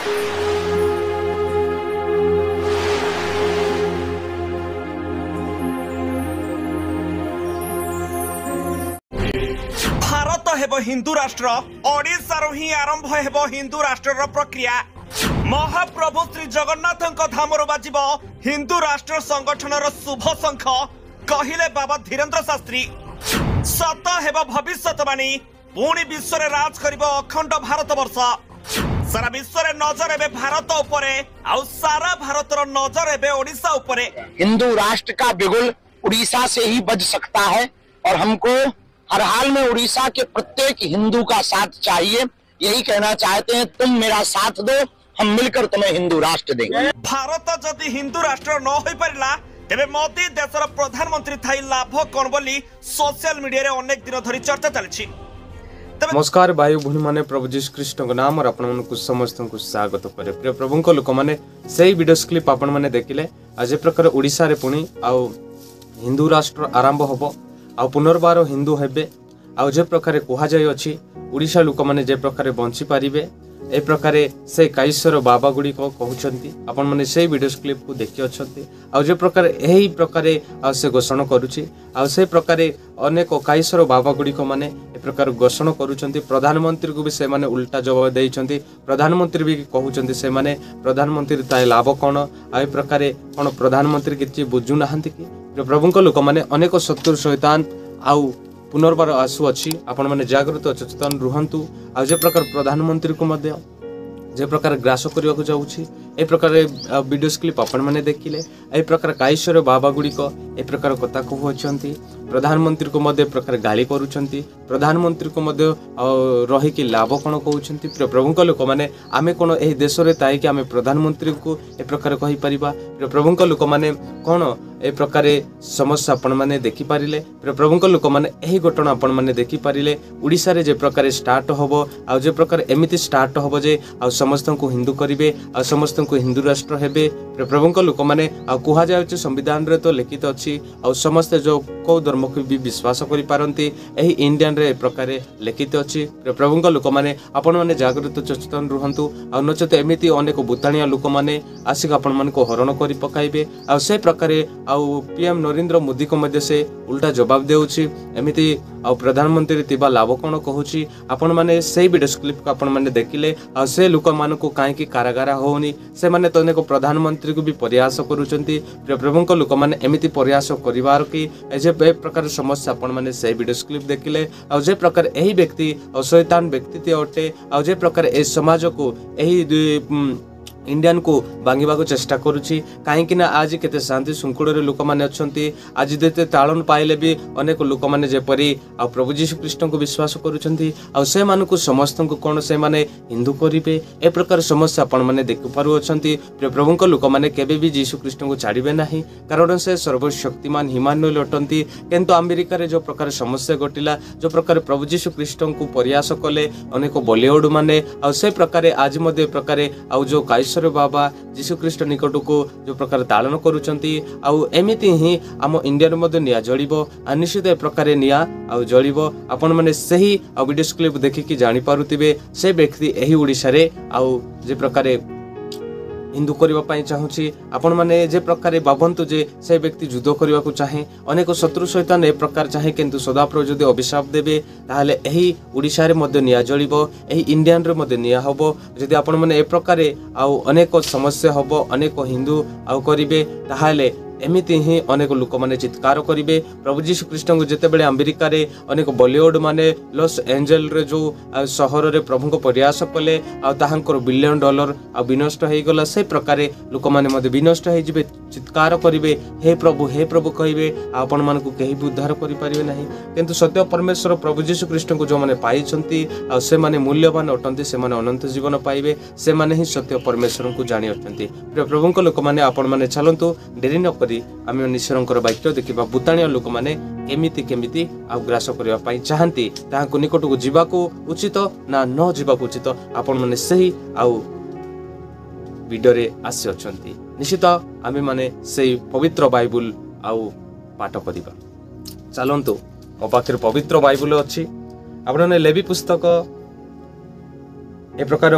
भारत हेब हिंदू राष्ट्र, ओडिशार ही आरंभ हेब हिंदू राष्ट्र प्रक्रिया। महाप्रभु श्री जगन्नाथ धाम बाजिब हिंदू राष्ट्र संगठन शुभ शंख, कहिले बाबा धीरेन्द्र शास्त्री। सत हेब भविष्यवाणी, पुणी विश्व राज करिब अखंड भारत वर्ष। सारा विश्व नजर एबे भारत उपरे, आउ सारा भारत नजर एबे ओडिशा उपरे। हिंदू राष्ट्र का बिगुल उड़ीसा से ही बज सकता है और हमको हर हाल में उड़ीसा के प्रत्येक हिंदू का साथ चाहिए। यही कहना चाहते हैं, तुम मेरा साथ दो, हम मिलकर तुम्हें हिंदू राष्ट्र देंगे। भारत जदि हिंदू राष्ट्र न हो पारिला तेबे मोदी देशर प्रधानमंत्री थाई लाभ कौन बोली सोशल मीडिया रे अनेक दिन धरी चर्चा चलछि। नमस्कार भाई भूणी माने, प्रभु जीशु कृष्ण को नाम और आपण को समस्त को स्वागत करे। प्रिय प्रभु को लोक माने सही वीडियो क्लिप आपण माने देखिले। आज प्रकार ओडिसा रे पुणी आउ हिंदू राष्ट्र आरंभ होबो, आ पुनर्बार हिंदू हेबे। आ जे प्रकार कहा जाय अछि ओडिशा लोक माने जे प्रकार बंची पारिबे, ए प्रकार से काईश्वर बाबा गुडी को कहउछंती। आपण माने से वीडियो क्लिप को देखि अछंती। आ जे प्रकार एही प्रकार से घोषणा करूछि, आ से प्रकार अनेक काईश्वर बाबा गुडी को माने ए प्रकार घोषणा करूछंती। प्रधानमंत्री को भी से माने उल्टा जवाब देइछंती। प्रधानमंत्री भी कहउछंती से माने प्रधानमंत्री ताय लाभ कोन, आ ए प्रकार कोन प्रधानमंत्री किछि बुझु नाहंती कि प्रभुଙ୍କ लोक माने अनेक शत्रु शैतान आउ पुनर्बार आसु अछि। आपण माने जागृत सचेतन रुहंतु। आ जे प्रकार प्रधानमंत्री को मध्य जे प्रकार ग्रास करने को जाऊँगी, ए प्रकार वीडियो क्लिप आपण माने देखिले। ए प्रकार काईश्वर बाबा गुड़िक ए प्रकार कथा कहउछंती। प्रधानमंत्री को मध्य प्रकार गाली करूछंती। प्रधानमंत्री को मध्य रही लाभ कौन कहउछंती। प्रभुଙ୍କ लोक माने आमे कोन एही देश रे ताई कि आमे प्रधानमंत्री को ए प्रकार कहि परिबा। प्रभुଙ୍କ लोक माने कोन ए प्रकार समस्या आपण माने देखि पारिले। प्रभुଙ୍କ लोक माने एही घटना आपण माने देखि पारिले। ओडिसा रे जे प्रकार स्टार्ट होबो, आ जे प्रकार एमिति स्टार्ट होबो जे आ समस्त को हिंदू करिवे, आ समस्त को हिंदू राष्ट्र हेबे। प्रभुଙ୍କ लोक माने आ कुहा जाय छै संविधान रे तो लिखित अछि, आ समस्त जो को धर्म को भी विश्वास करि पारंती एही इंडियन रे प्रकार लिखित अछि। प्रभुଙ୍କ लोक माने आपण माने जागृत सचेतन रुहंतु। आ नचते एमिति अनेक बुताणिया लोक माने आसिक आपण मान को हरण करि पकाइबे। आ से प्रकार आ पीएम नरेंद्र मोदी को मध्य से उल्टा जवाब देउछि। एमिति आ प्रधानमंत्री तिबा लाभ कोन कहउछि। आपण माने सेही वीडियो क्लिप को आपण माने देखिले। आ से लोक मान को काहे कि कारागार होउनी, से माने तो अनेक प्रधानमंत्री को भी प्रयास करूछंती। प्रभुଙ୍କ लोक माने एमिति प्रयास करिवार कि जे प्रकार समस्या आपण माने से वीडियो क्लिप देखिले। आ जे प्रकार एही व्यक्ति शैतान व्यक्ति अटे, आ जे प्रकार ए समाज को एही इंडियन को बांगिबा को चेष्टा करुछि। काहेकि ना आज केते शांति शृंखला रे लोक माने अछंती। आज देते ताळन पाइले भी अनेक लोक माने जेपरी आ प्रभु जीशु कृष्ण को विश्वास करूछंती। आ से मान को समस्त को कोन से माने हिंदू करिवे, ए प्रकार समस्या आपण माने देखि पारु अछंती। प्रभुଙ୍କ लोक माने केबे भी जीशु कृष्ण को छाड़िबे नाही, कारण से सर्वशक्तिमान हिमानुएल अटंती। किंतु अमेरिका रे जो प्रकार समस्या घटिला, जो प्रकार प्रभु जीशु कृष्ण को प्रयास कले अनेक बॉलीवुड माने, आ से प्रकार आज मध्ये प्रकार आ जो बाबा जीशु कृष्ण निकट को जो प्रकार ताड़न करूछंती। आउ एमिति ही आम इंडिया मध्ये निया जळिबो। आ निश्चित ए प्रकार निया आउ जळिबो। आपण माने सही आ वीडियो क्लिप देखि जानि पारुतिबे से व्यक्ति एही ओडिसा रे आउ जे प्रकार हिंदू करबा पई चाहूची। आपण माने जे प्रकार भावंतु जे से व्यक्ति युद्ध करबा को चाहे, अनेक शत्रु शैतान ए प्रकार चाहे, किंतु सदाप्रभु जदि अभिशाप देबे ताहाले एही ओडिसा रे मध्ये निया जळिबो, एही इंडियन रे मध्ये निया होबो। जदि आपण माने ए प्रकार आउ अनेक समस्या होबो, अनेक हिंदू आउ करिवे, ताहाले एमिति ही अनेक लोक माने चित्कार करिवे। प्रभु जीशु कृष्ण को जेते बेले अमेरिका रे अनेक बॉलीवुड माने लॉस एंजल रे जो शहर रे प्रभु को प्रयास कले, आ ताहांकर बिलियन डॉलर आ विनष्ट हे गला। से प्रकार लोक माने मध्ये विनष्ट हे जिवे, चित्कार करिवे, हे प्रभु कहिवे। आपण मान को केही भी उद्धार करि परिवे नाही। किंतु सत्य परमेश्वर प्रभु जीशु कृष्ण को जो माने पाइछंती, आ से माने मूल्यवान अटंती, से माने अनंत जीवन पाइबे। से माने ही सत्य परमेश्वर को जानि अटंती। प्रभुଙ୍କ लोक माने आपण माने चलंतु देरी न करी आमे ईश्वरंकर वाक्य देखिबा। बुताणिया लोक माने केमिति आ ग्रास करबा पई चाहंती, ताहांको निकट को जीवाको उचित ना न जीवाको उचित, आपण माने सही आ वीडियो रे आसी अछंती। निश्चित आमे माने सही पवित्र बाइबल आउ पाठ करिबा। चलंतु मो पाखरे पवित्र बाइबल अछि। आपण लेवी पुस्तक ए प्रकार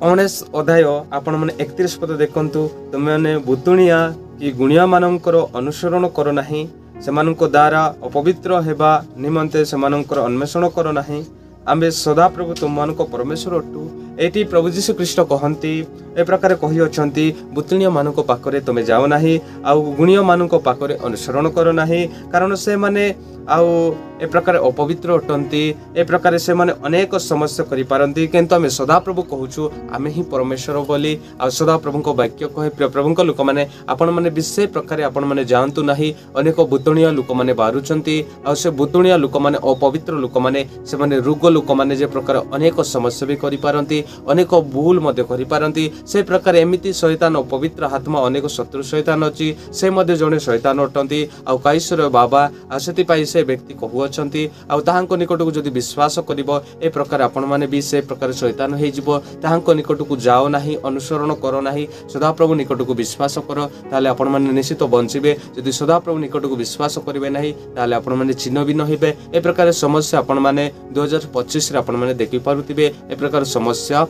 19 ଅଧ୍ୟାୟ ଆପଣ ମାନେ 31 ପଦ ଦେଖନ୍ତୁ, ତୁମେ ମାନେ ବୁତୁଣିଆ କି ଗୁଣିଆ ମାନଙ୍କର ଅନୁସରଣ କର ନାହିଁ, ସେମାନଙ୍କ ଦ୍ୱାରା ଅପବିତ୍ର ହେବା ନିମନ୍ତେ ସେମାନଙ୍କର ଅନ୍ୱେଷଣ କର ନାହିଁ, ଆମ୍ଭେ ସଦାପ୍ରଭୁ ତୁମମାନଙ୍କ ପରମେଶ୍ୱର ଅଟୁ। ଏଠି ପ୍ରଭୁ ଯୀଶୁ ଖ୍ରୀଷ୍ଟ କହନ୍ତି, ଏ ପ୍ରକାର କହିଅଛନ୍ତି, ବୁତୁଣିଆ ମାନଙ୍କ ପାଖରେ ତୁମେ ଯାଅ ନାହିଁ, ଆଉ ଗୁଣିଆ ମାନଙ୍କ ପାଖରେ ଅନୁସରଣ କର ନାହିଁ, କାରଣ ସେମାନେ ଆଉ ଏ ପ୍ରକାର ଅପବିତ୍ର ଅଟନ୍ତି, ଏ ପ୍ରକାର ସେମାନେ ଅନେକ ସମସ୍ୟା କରିପାରନ୍ତି। କିନ୍ତୁ ଆମେ ସଦାପ୍ରଭୁ କହୁଛୁ ଆମେ ହିଁ ପରମେଶ୍ୱର ବୋଲି, ଆଉ ସଦାପ୍ରଭୁଙ୍କ ବାକ୍ୟ କହେ, ପ୍ରିୟ ପ୍ରଭୁଙ୍କ ଲୋକମାନେ ଆପଣମାନେ ବି ସେ ପ୍ରକାରେ ଆପଣମାନେ ଯାଆନ୍ତୁ ନାହିଁ। ଅନେକ ବୁତୁଣିଆ ଲୋକମାନେ ବାହାରୁଛନ୍ତି, ଆଉ ସେ ବୁତୁଣିଆ ଲୋକମାନେ ଅପବିତ୍ର ଲୋକମାନେ, ସେମାନେ ରୋଗ ଲୋକମାନେ ଯେ ପ୍ରକାର ଅନେକ ସମସ୍ୟା ବି କରିପାରନ୍ତି, ଅନେକ ଭୁଲ ମଧ୍ୟ କରିପାରନ୍ତି। ସେ ପ୍ରକାର ଏମିତି ଶୈତାନ ଅପବିତ୍ର ଆତ୍ମା ଅନେକ ଶତ୍ରୁ ଶୈତାନ ଅଛି, ସେ ମଧ୍ୟ ଜଣେ ଶୈତାନ ଅଟନ୍ତି, ଆଉ କାଈଶ୍ୱର ବାବା ଆଉ ସେଥିପାଇଁ ସେ ବ୍ୟକ୍ତି କହୁଅଛନ୍ତି, ଆଉ ତାହାଙ୍କ ନିକଟକୁ ଯଦି ବିଶ୍ୱାସ କରିବ ଏ ପ୍ରକାର ଆପଣମାନେ ବି ସେ ପ୍ରକାର ଶୈତାନ ହେଇଯିବ। ତାହାଙ୍କ ନିକଟକୁ ଯାଅ ନାହିଁ, ଅନୁସରଣ କର ନାହିଁ, ସଦାପ୍ରଭୁ ନିକଟକୁ ବିଶ୍ୱାସ କର, ତାହେଲେ ଆପଣମାନେ ନିଶ୍ଚିତ ବଞ୍ଚିବେ। ଯଦି ସଦାପ୍ରଭୁ ନିକଟକୁ ବିଶ୍ୱାସ କରିବେ ନାହିଁ ତାହେଲେ ଆପଣମାନେ ଚିହ୍ନ ଭିନ୍ନ ହେବେ। ଏ ପ୍ରକାର ସମସ୍ୟା ଆପଣମାନେ 2025ରେ ଆପଣମାନେ ଦେଖିପାରୁଥିବେ। ଏ ପ୍ରକାର ସମସ୍ୟା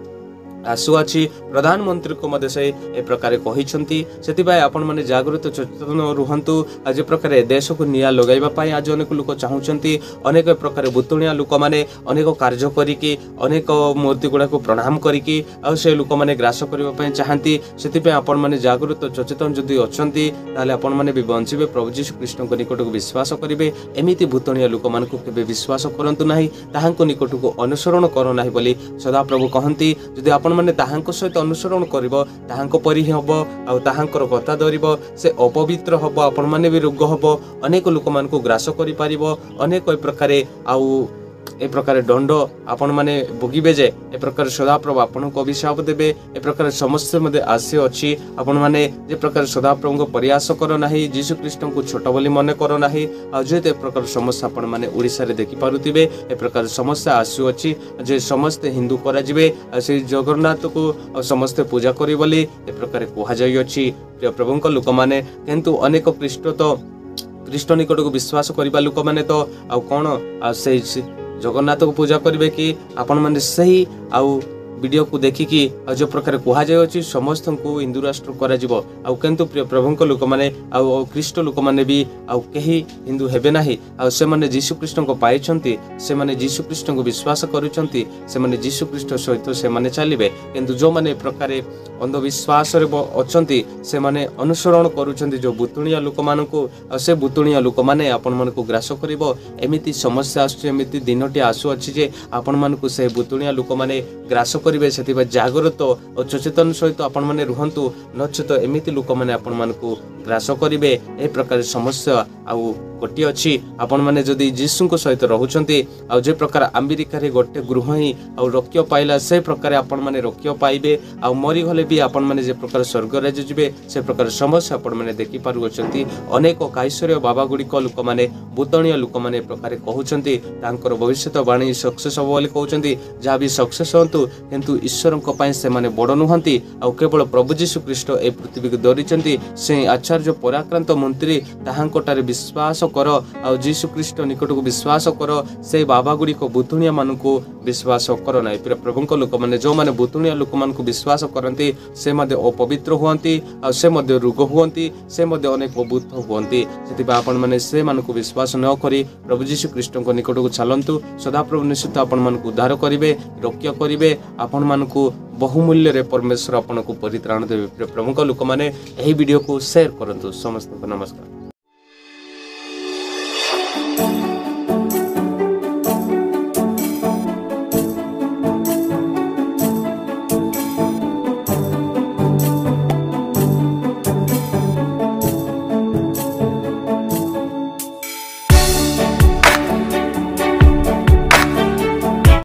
ଆସୁଅଛି, ପ୍ରଧାନମନ୍ତ୍ରୀଙ୍କୁ ମଧ୍ୟ ସେ ଏ ପ୍ରକାର କହିଛନ୍ତି। ସେଥିପାଇଁ ଆପଣମାନେ ଜାଗୃତ ସଚେତନ ରୁହନ୍ତୁ। ଆଉ ଯେ ପ୍ରକାର ଦେଶକୁ ନିଆଁ ଲଗାଇବା ପାଇଁ ଆଜି ଅନେକ ଲୋକ ଚାହୁଁଛନ୍ତି, ଅନେକ ପ୍ରକାର ବୁତୁଣିଆ ଲୋକମାନେ ଅନେକ କାର୍ଯ୍ୟ କରିକି, ଅନେକ ମୂର୍ତ୍ତି ଗୁଡ଼ାକୁ ପ୍ରଣାମ କରିକି ଆଉ ସେ ଲୋକମାନେ ଗ୍ରାସ କରିବା ପାଇଁ ଚାହାନ୍ତି। ସେଥିପାଇଁ ଆପଣମାନେ ଜାଗୃତ ସଚେତନ ଯଦି ଅଛନ୍ତି ତାହେଲେ ଆପଣମାନେ ବି ବଞ୍ଚିବେ। ପ୍ରଭୁ ଯୀଶୁ ଖ୍ରୀଷ୍ଟଙ୍କ ନିକଟକୁ ବିଶ୍ୱାସ କରିବେ। ଏମିତି ବୁତୁଣିଆ ଲୋକମାନଙ୍କୁ କେବେ ବିଶ୍ୱାସ କରନ୍ତୁ ନାହିଁ, ତାହାଙ୍କ ନିକଟକୁ ଅନୁସରଣ କର ନାହିଁ ବୋଲି ସଦାପ୍ରଭୁ କହନ୍ତି। ଯଦି ମାନେ ତାହାଙ୍କ ସହିତ ଅନୁସରଣ କରିବ ତାହାଙ୍କ ପରି ହିଁ ହବ, ଆଉ ତାହାଙ୍କର କଥା ଧରିବ, ସେ ଅପବିତ୍ର ହବ, ଆପଣମାନେ ବି ରୋଗ ହବ, ଅନେକ ଲୋକମାନଙ୍କୁ ଗ୍ରାସ କରିପାରିବ, ଅନେକ ଏ ପ୍ରକାରେ ଆଉ ଏ ପ୍ରକାର ଦଣ୍ଡ ଆପଣମାନେ ଭୋଗିବେ ଯେ ଏ ପ୍ରକାର ସଦାପ୍ରଭୁ ଆପଣଙ୍କୁ ଅଭିଶାପ ଦେବେ। ଏ ପ୍ରକାର ସମସ୍ୟା ମଧ୍ୟ ଆସିଅଛି। ଆପଣମାନେ ଯେ ପ୍ରକାର ସଦାପ୍ରଭୁଙ୍କ ପ୍ରୟାସ କର ନାହିଁ, ଯୀଶୁ ଖ୍ରୀଷ୍ଟଙ୍କୁ ଛୋଟ ବୋଲି ମନେ କର ନାହିଁ। ଆଉ ଯେହେତୁ ଏ ପ୍ରକାର ସମସ୍ୟା ଆପଣମାନେ ଓଡ଼ିଶାରେ ଦେଖିପାରୁଥିବେ, ଏ ପ୍ରକାର ସମସ୍ୟା ଆସୁଅଛି ଯେ ସମସ୍ତେ ହିନ୍ଦୁ କରାଯିବେ, ଆଉ ସେଇ ଜଗନ୍ନାଥକୁ ସମସ୍ତେ ପୂଜା କରିବେ ବୋଲି ଏ ପ୍ରକାର କୁହାଯାଇଅଛି। ପ୍ରିୟ ପ୍ରଭୁଙ୍କ ଲୋକମାନେ, କିନ୍ତୁ ଅନେକ ଖ୍ରୀଷ୍ଟ ନିକଟକୁ ବିଶ୍ୱାସ କରିବା ଲୋକମାନେ ତ ଆଉ କ'ଣ ଆଉ ସେଇ ଜଗନ୍ନାଥକୁ ପୂଜା କରିବେ କି? ଆପଣମାନେ ସେହି ଆଉ ଭିଡ଼ିଓକୁ ଦେଖିକି ଆଉ ଯେଉଁ ପ୍ରକାର କୁହାଯାଇଅଛି ସମସ୍ତଙ୍କୁ ହିନ୍ଦୁ ରାଷ୍ଟ୍ର କରାଯିବ, ଆଉ କିନ୍ତୁ ପ୍ରିୟ ପ୍ରଭୁଙ୍କ ଲୋକମାନେ ଆଉ ଖ୍ରୀଷ୍ଟ ଲୋକମାନେ ବି ଆଉ କେହି ହିନ୍ଦୁ ହେବେ ନାହିଁ। ଆଉ ସେମାନେ ଯୀଶୁଖ୍ରୀଷ୍ଟଙ୍କ ପାଇଛନ୍ତି, ସେମାନେ ଯୀଶୁଖ୍ରୀଷ୍ଟଙ୍କୁ ବିଶ୍ୱାସ କରୁଛନ୍ତି, ସେମାନେ ଯୀଶୁଖ୍ରୀଷ୍ଟ ସହିତ ସେମାନେ ଚାଲିବେ। କିନ୍ତୁ ଯେଉଁମାନେ ଏ ପ୍ରକାରେ ଅନ୍ଧବିଶ୍ୱାସରେ ଅଛନ୍ତି, ସେମାନେ ଅନୁସରଣ କରୁଛନ୍ତି ଯେଉଁ ବୁତୁଣିଆ ଲୋକମାନଙ୍କୁ, ଆଉ ସେ ବୁତୁଣିଆ ଲୋକମାନେ ଆପଣମାନଙ୍କୁ ଗ୍ରାସ କରିବ। ଏମିତି ସମସ୍ୟା ଆସୁଛି, ଏମିତି ଦିନଟି ଆସୁଅଛି ଯେ ଆପଣମାନଙ୍କୁ ସେ ବୁତୁଣିଆ ଲୋକମାନେ ଗ୍ରାସ କରିବେ। ସେଥିପାଇଁ ଜାଗ୍ରତ ଓ ସଚେତନ ସହିତ ଆପଣମାନେ ରୁହନ୍ତୁ, ନଚେତ ଏମିତି ଲୋକମାନେ ଆପଣମାନଙ୍କୁ ଗ୍ରାସ କରିବେ। ଏ ପ୍ରକାର ସମସ୍ୟା ଆଉ ଗୋଟିଏ ଅଛି। ଆପଣମାନେ ଯଦି ଯୀଶୁଙ୍କ ସହିତ ରହୁଛନ୍ତି, ଆଉ ଯେ ପ୍ରକାର ଆମେରିକାରେ ଗୋଟେ ଗୃହ ହିଁ ଆଉ ରକ୍ଷ ପାଇଲା, ସେ ପ୍ରକାର ଆପଣମାନେ ରକ୍ଷ ପାଇବେ। ଆଉ ମରିଗଲେ ବି ଆପଣମାନେ ଯେ ପ୍ରକାର ସ୍ୱର୍ଗରାଜ୍ୟ ଯିବେ, ସେ ପ୍ରକାର ସମସ୍ୟା ଆପଣମାନେ ଦେଖିପାରୁଅଛନ୍ତି। ଅନେକ କାଈଶ୍ୱରୀୟ ବାବା ଗୁଡ଼ିକ ଲୋକମାନେ, ବୁତଣିଆ ଲୋକମାନେ ଏ ପ୍ରକାର କହୁଛନ୍ତି, ତାଙ୍କର ଭବିଷ୍ୟତବାଣୀ ସକ୍ସେସ୍ ହବ ବୋଲି କହୁଛନ୍ତି। ଯାହା ବି ସକ୍ସେସ୍ ହୁଅନ୍ତୁ, କିନ୍ତୁ ଈଶ୍ୱରଙ୍କ ପାଇଁ ସେମାନେ ବଡ଼ ନୁହନ୍ତି। ଆଉ କେବଳ ପ୍ରଭୁ ଯୀଶୁ ଖ୍ରୀଷ୍ଟ ଏ ପୃଥିବୀକୁ ଧରିଛନ୍ତି। ସେ ଆଚାର୍ଯ୍ୟ ପରାକ୍ରାନ୍ତ ମନ୍ତ୍ରୀ, ତାହାଙ୍କଠାରେ ବିଶ୍ୱାସ କର, ଆଉ ଯୀଶୁ ଖ୍ରୀଷ୍ଟ ନିକଟକୁ ବିଶ୍ୱାସ କର। ସେଇ ବାବା ଗୁଡ଼ିକ ବୁତୁଣିଆ ମାନଙ୍କୁ ବିଶ୍ୱାସ କର ନାହିଁ। ପ୍ରଭୁଙ୍କ ଲୋକମାନେ ଯେଉଁମାନେ ବୁତୁଣିଆ ଲୋକମାନଙ୍କୁ ବିଶ୍ୱାସ କରନ୍ତି, ସେ ମଧ୍ୟ ଅପବିତ୍ର ହୁଅନ୍ତି, ଆଉ ସେ ମଧ୍ୟ ରୋଗ ହୁଅନ୍ତି, ସେ ମଧ୍ୟ ଅନେକ ଅବୁଦ୍ଧ ହୁଅନ୍ତି। ସେଥିପାଇଁ ଆପଣମାନେ ସେମାନଙ୍କୁ ବିଶ୍ୱାସ ନ କରି ପ୍ରଭୁ ଯୀଶୁ ଖ୍ରୀଷ୍ଟଙ୍କ ନିକଟକୁ ଚାଲନ୍ତୁ। ସଦାପ୍ରଭୁ ନିଶ୍ଚିତ ଆପଣମାନଙ୍କୁ ଉଦ୍ଧାର କରିବେ, ରକ୍ଷା କରିବେ। ଆପଣମାନଙ୍କୁ ବହୁମୂଲ୍ୟରେ ପରମେଶ୍ୱର ଆପଣଙ୍କୁ ପରିତ୍ରାଣ ଦେବେ। ପ୍ରଭୁଙ୍କ ଲୋକମାନେ ଏହି ଭିଡ଼ିଓକୁ ସେୟାର କରନ୍ତୁ। ସମସ୍ତଙ୍କୁ ନମସ୍କାର।